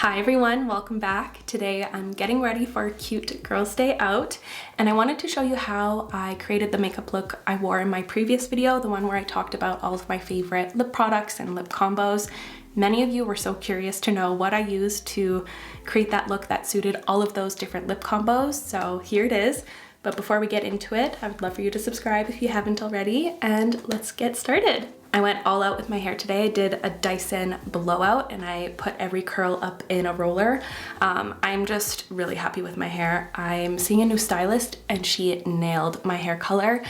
Hi everyone, welcome back. Today I'm getting ready for a cute girls' day out, and I wanted to show you how I created the makeup look I wore in my previous video, the one where I talked about all of my favorite lip products and lip combos. Many of you were so curious to know what I used to create that look that suited all of those different lip combos, so here it is. But before we get into it, I would love for you to subscribe if you haven't already, and let's get started. I went all out with my hair today. I did a Dyson blowout and I put every curl up in a roller. I'm just really happy with my hair. I'm seeing a new stylist and she nailed my hair color.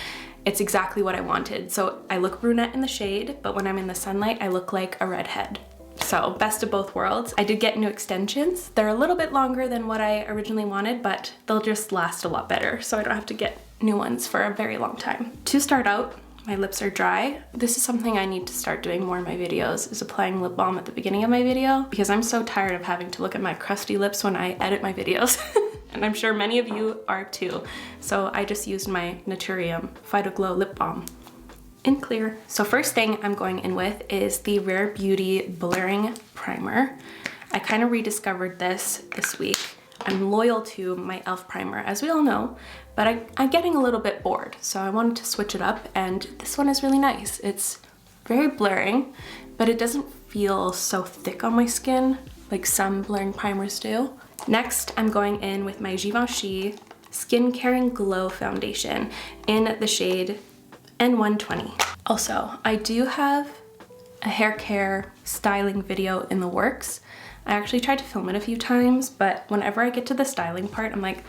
It's exactly what I wanted. So I look brunette in the shade, but when I'm in the sunlight, I look like a redhead. So best of both worlds. I did get new extensions. They're a little bit longer than what I originally wanted, but they'll just last a lot better. So I don't have to get new ones for a very long time. To start out, my lips are dry. This is something I need to start doing more in my videos, is applying lip balm at the beginning of my video, because I'm so tired of having to look at my crusty lips when I edit my videos. And I'm sure many of you are too. So I just used my Naturium Phyto-Glow lip balm in clear. So first thing I'm going in with is the Rare Beauty Blurring Primer. I kind of rediscovered this week. I'm loyal to my e.l.f. primer, as we all know, but I'm getting a little bit bored, so I wanted to switch it up, and this one is really nice. It's very blurring, but it doesn't feel so thick on my skin like some blurring primers do. Next, I'm going in with my Givenchy Skin Caring Glow Foundation in the shade N120. Also, I do have a hair care styling video in the works. I actually tried to film it a few times, but whenever I get to the styling part, I'm like,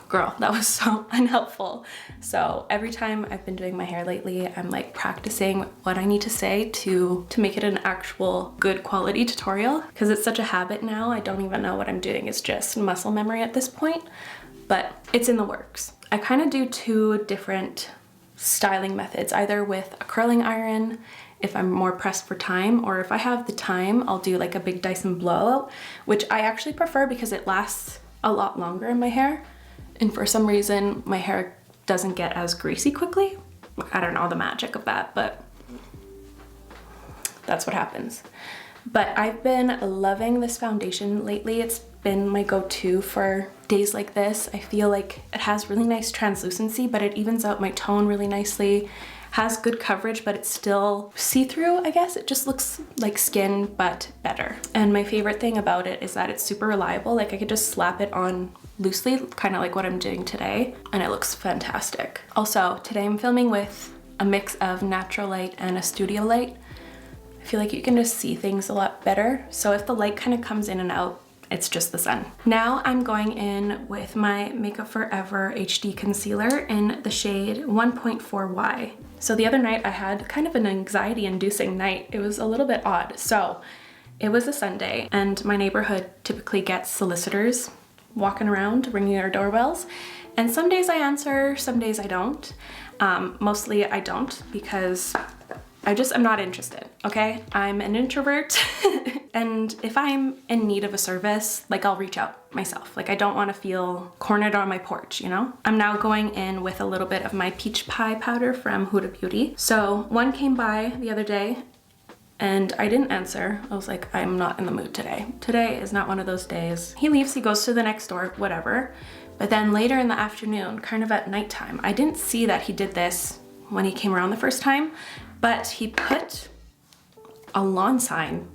girl, that was so unhelpful. So every time I've been doing my hair lately, I'm like practicing what I need to say to make it an actual good quality tutorial, because it's such a habit now. I don't even know what I'm doing. It's just muscle memory at this point, but it's in the works. I kind of do two different styling methods, either with a curling iron if I'm more pressed for time, or if I have the time, I'll do like a big Dyson blowout, which I actually prefer because it lasts a lot longer in my hair. And for some reason, my hair doesn't get as greasy quickly. I don't know the magic of that, but that's what happens. But I've been loving this foundation lately. It's been my go-to for days like this. I feel like it has really nice translucency, but it evens out my tone really nicely. Has good coverage, but it's still see-through, I guess. It just looks like skin, but better. And my favorite thing about it is that it's super reliable. Like I could just slap it on loosely, kind of like what I'm doing today, and it looks fantastic. Also, today I'm filming with a mix of natural light and a studio light. I feel like you can just see things a lot better. So if the light kind of comes in and out, it's just the sun. Now I'm going in with my Makeup Forever HD Concealer in the shade 1.4Y. So the other night I had kind of an anxiety-inducing night. It was a little bit odd. So it was a Sunday, and my neighborhood typically gets solicitors walking around ringing their doorbells. And some days I answer, some days I don't. Mostly I don't, because I'm not interested, okay? I'm an introvert, and if I'm in need of a service, like I'll reach out myself. Like I don't want to feel cornered on my porch, you know? I'm now going in with a little bit of my peach pie powder from Huda Beauty. So one came by the other day and I didn't answer. I was like, I'm not in the mood today. Today is not one of those days. He leaves, he goes to the next door, whatever. But then later in the afternoon, kind of at nighttime, I didn't see that he did this when he came around the first time, but he put a lawn sign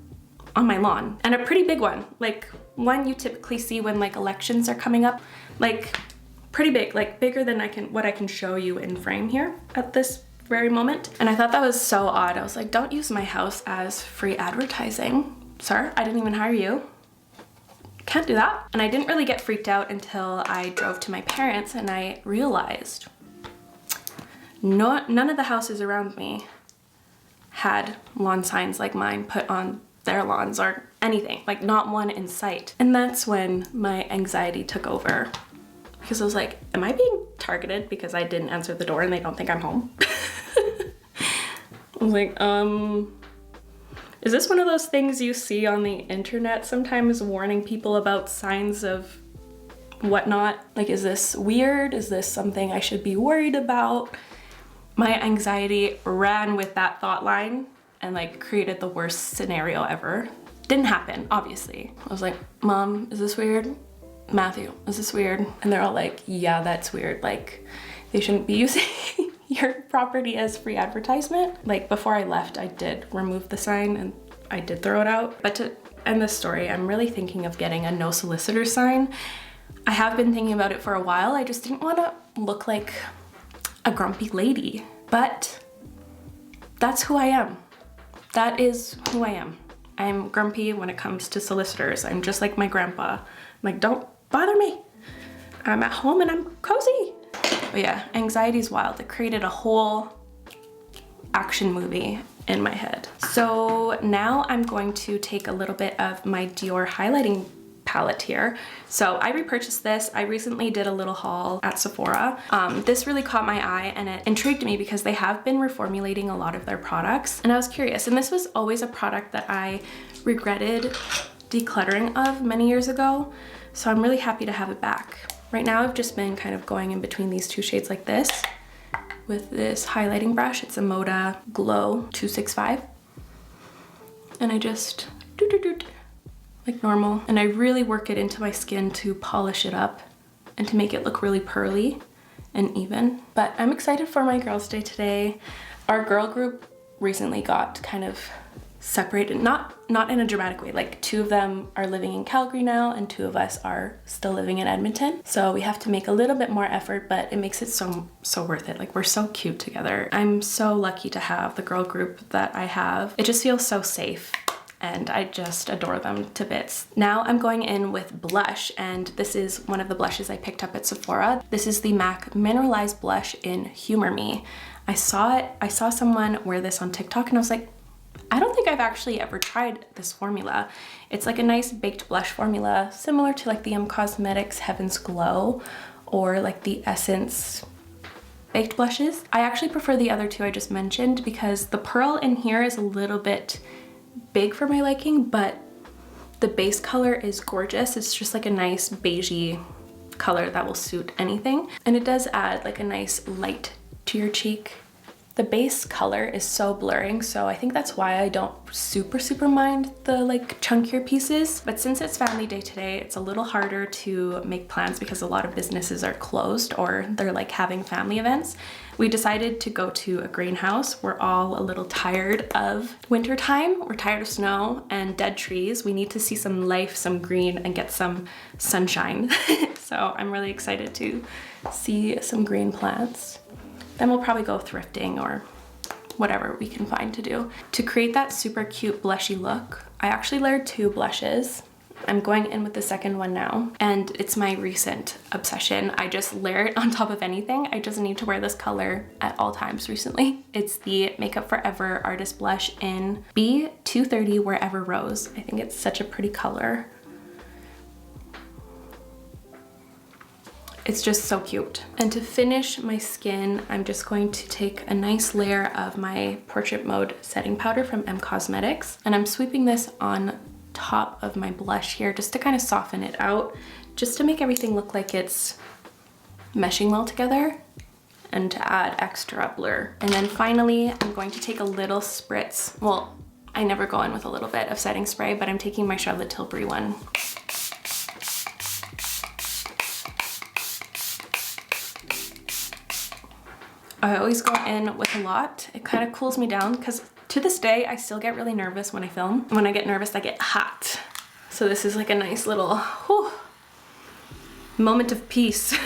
on my lawn, and a pretty big one, like one you typically see when like elections are coming up, like pretty big, like bigger than what I can show you in frame here at this very moment. And I thought that was so odd. I was like, don't use my house as free advertising, sir. I didn't even hire you. Can't do that. And I didn't really get freaked out until I drove to my parents and I realized none of the houses around me had lawn signs like mine put on their lawns or anything, like not one in sight. And that's when my anxiety took over, because I was like, am I being targeted because I didn't answer the door and they don't think I'm home? I was like, is this one of those things you see on the internet sometimes warning people about signs of whatnot? Like, is this weird? Is this something I should be worried about? My anxiety ran with that thought line and like created the worst scenario ever. Didn't happen, obviously. I was like, Mom, is this weird? Matthew, is this weird? And they're all like, yeah, that's weird. Like, they shouldn't be using your property as free advertisement. Like, before I left, I did remove the sign and I did throw it out. But to end this story, I'm really thinking of getting a no solicitor sign. I have been thinking about it for a while. I just didn't want to look like a grumpy lady, but that's who I am. That is who I am. I'm grumpy when it comes to solicitors. I'm just like my grandpa. I'm like, don't bother me. I'm at home and I'm cozy. But yeah, anxiety's wild. It created a whole action movie in my head. So now I'm going to take a little bit of my Dior highlighting palette here. So I repurchased this. I recently did a little haul at Sephora. This really caught my eye and it intrigued me because they have been reformulating a lot of their products and I was curious. And this was always a product that I regretted decluttering of many years ago. So I'm really happy to have it back. Right now I've just been kind of going in between these two shades like this with this highlighting brush. It's a Moda Glow 265. And I just like normal. And I really work it into my skin to polish it up and to make it look really pearly and even. But I'm excited for my girls' day today. Our girl group recently got kind of separated, not in a dramatic way. Like 2 of them are living in Calgary now and 2 of us are still living in Edmonton. So we have to make a little bit more effort, but it makes it so worth it. Like we're so cute together. I'm so lucky to have the girl group that I have. It just feels so safe. And I just adore them to bits. Now I'm going in with blush, and this is one of the blushes I picked up at Sephora. This is the MAC Mineralize blush in Humour Me. I saw someone wear this on TikTok and I was like, I don't think I've actually ever tried this formula. It's like a nice baked blush formula, similar to like the Cosmetics Heaven's Glow or like the Essence baked blushes. I actually prefer the other 2 I just mentioned because the pearl in here is a little bit big for my liking, but the base color is gorgeous. It's just like a nice beigey color that will suit anything. And it does add like a nice light to your cheek. The base color is so blurring, so I think that's why I don't super mind the like chunkier pieces. But since it's family day today, it's a little harder to make plans because a lot of businesses are closed or they're like having family events. We decided to go to a greenhouse. We're all a little tired of winter time. We're tired of snow and dead trees. We need to see some life, some green, and get some sunshine. So I'm really excited to see some green plants. Then we'll probably go thrifting or whatever we can find to do. To create that super cute blushy look, I actually layered 2 blushes. I'm going in with the second one now, and it's my recent obsession. I just layer it on top of anything. I just need to wear this color at all times recently. It's the Makeup Forever Artist Blush in B230 Wherever Rose. I think it's such a pretty color. It's just so cute. And to finish my skin, I'm just going to take a nice layer of my Portrait Mode setting powder from Cosmetics, and I'm sweeping this on top of my blush here just to kind of soften it out, just to make everything look like it's meshing well together and to add extra blur. And then finally, I'm going to take a little spritz. Well, I never go in with a little bit of setting spray, but I'm taking my Charlotte Tilbury one. I always go in with a lot. It kind of cools me down because to this day, I still get really nervous when I film. When I get nervous, I get hot. So this is like a nice little moment of peace.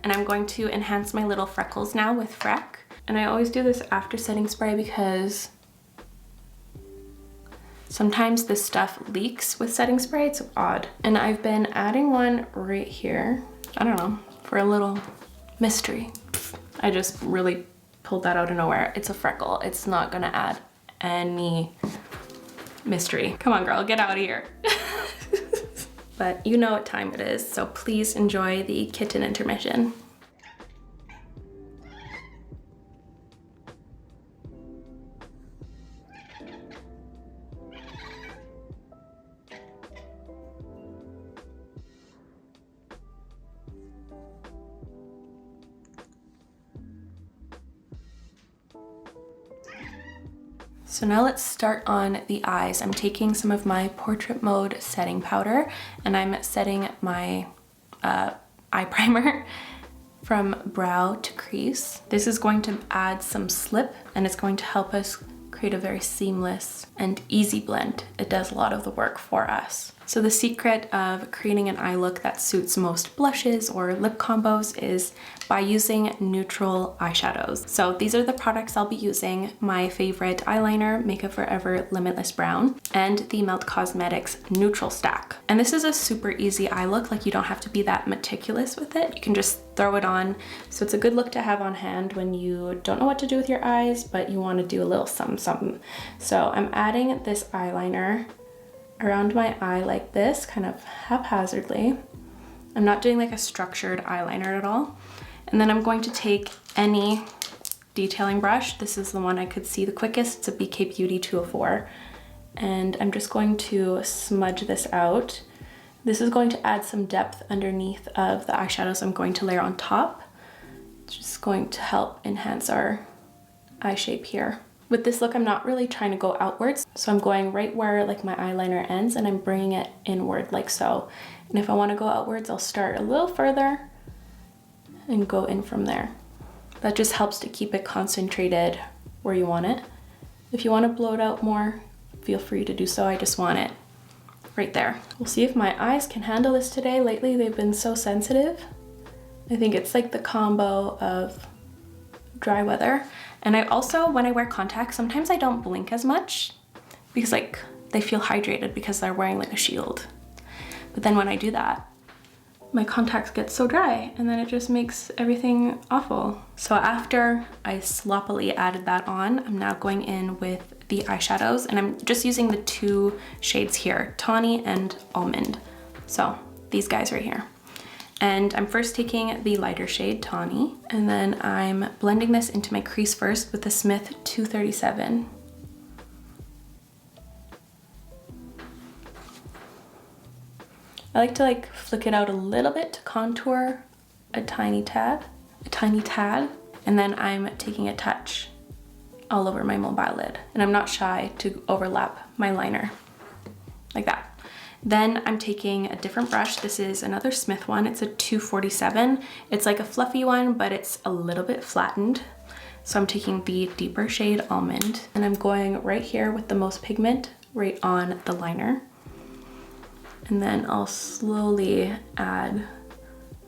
And I'm going to enhance my little freckles now with Freck. And I always do this after setting spray because sometimes this stuff leaks with setting spray. It's odd. And I've been adding one right here. I don't know, for a little mystery. I just really pulled that out of nowhere. It's a freckle. It's not gonna add any mystery. Come on, girl, get out of here. But you know what time it is, so please enjoy the kitten intermission. So now let's start on the eyes. I'm taking some of my Portrait Mode setting powder and I'm setting my eye primer from brow to crease. This is going to add some slip and it's going to help us create a very seamless and easy blend. It does a lot of the work for us. So the secret of creating an eye look that suits most blushes or lip combos is by using neutral eyeshadows. So these are the products I'll be using. My favorite eyeliner, Makeup Forever Limitless Brown, and the Melt Cosmetics Neutral Stack. And this is a super easy eye look, like you don't have to be that meticulous with it. You can just throw it on. So it's a good look to have on hand when you don't know what to do with your eyes, but you want to do a little something, something. So I'm adding this eyeliner around my eye like this, kind of haphazardly. I'm not doing like a structured eyeliner at all. And then I'm going to take any detailing brush. This is the one I could see the quickest. It's a BK Beauty 204. And I'm just going to smudge this out. This is going to add some depth underneath of the eyeshadows I'm going to layer on top. It's just going to help enhance our eye shape here. With this look, I'm not really trying to go outwards. So I'm going right where like my eyeliner ends and I'm bringing it inward like so. And if I want to go outwards, I'll start a little further and go in from there. That just helps to keep it concentrated where you want it. If you want to blow it out more, feel free to do so. I just want it right there. We'll see if my eyes can handle this today. Lately, they've been so sensitive. I think it's like the combo of dry weather. And I also, when I wear contacts, sometimes I don't blink as much because like they feel hydrated because they're wearing like a shield. But then when I do that, my contacts get so dry and then it just makes everything awful. So after I sloppily added that on, I'm now going in with the eyeshadows and I'm just using the two shades here, Tawny and Almond. So these guys right here. And I'm first taking the lighter shade, Tawny, and then I'm blending this into my crease first with the Smith 237. I like to like flick it out a little bit to contour a tiny tad, and then I'm taking a touch all over my mobile lid. And I'm not shy to overlap my liner like that. Then I'm taking a different brush. This is another Smith one. It's a 247. It's like a fluffy one, but it's a little bit flattened. So I'm taking the deeper shade Almond and I'm going right here with the most pigment right on the liner. And then I'll slowly add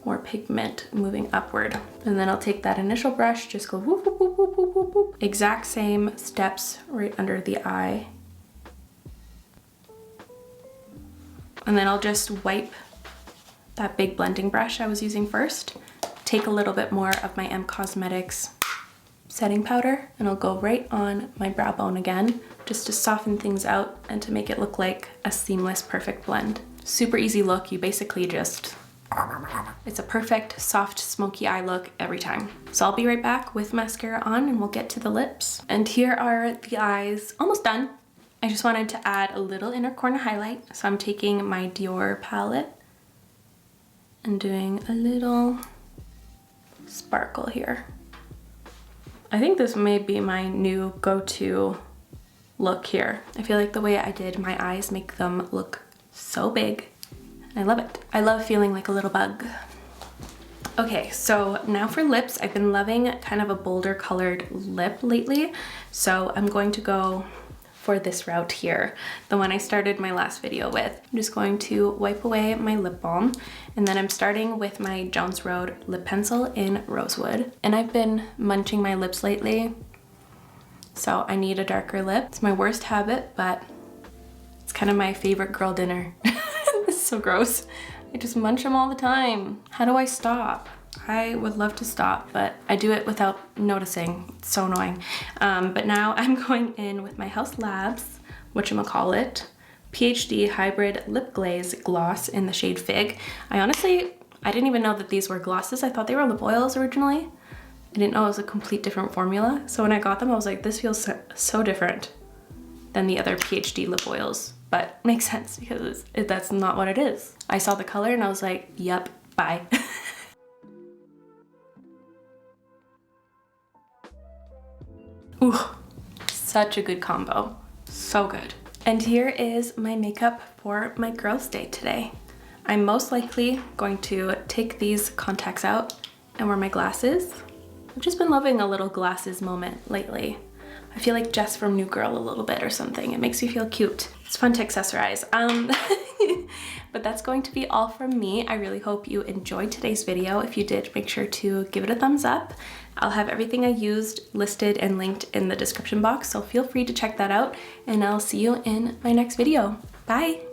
more pigment moving upward. And then I'll take that initial brush, just go whoop, whoop, whoop, whoop, whoop, whoop, whoop. Exact same steps right under the eye. And then I'll just wipe that big blending brush I was using first, take a little bit more of my M Cosmetics setting powder, and I'll go right on my brow bone again, just to soften things out and to make it look like a seamless, perfect blend. Super easy look. You basically just, it's a perfect, soft, smoky eye look every time. So I'll be right back with mascara on and we'll get to the lips. And here are the eyes, almost done. I just wanted to add a little inner corner highlight. So I'm taking my Dior palette and doing a little sparkle here. I think this may be my new go-to look here. I feel like the way I did my eyes make them look so big. I love it. I love feeling like a little bug. Okay, so now for lips. I've been loving kind of a bolder colored lip lately. So I'm going to go for this route here, the one I started my last video with. I'm just going to wipe away my lip balm, and then I'm starting with my Jones Road lip pencil in Rosewood. And I've been munching my lips lately, so I need a darker lip. It's my worst habit, but it's kind of my favorite girl dinner. This is so gross. I just munch them all the time. How do I stop? I would love to stop, but I do it without noticing. It's so annoying. But now I'm going in with my House Labs, whatchamacallit, PhD Hybrid Lip Glaze Gloss in the shade Fig. I didn't even know that these were glosses. I thought they were lip oils originally. I didn't know it was a complete different formula. So when I got them, I was like, this feels so different than the other PhD lip oils. But makes sense because that's not what it is. I saw the color and I was like, yep, bye. Ooh, Such a good combo. So good. And here is my makeup for my girls' day today. I'm most likely going to take these contacts out and wear my glasses. I've just been loving a little glasses moment lately. I feel like Jess from New Girl a little bit or something. It makes me feel cute. It's fun to accessorize. But that's going to be all from me. I really hope you enjoyed today's video. If you did, make sure to give it a thumbs up. I'll have everything I used listed and linked in the description box, so feel free to check that out, and I'll see you in my next video. Bye!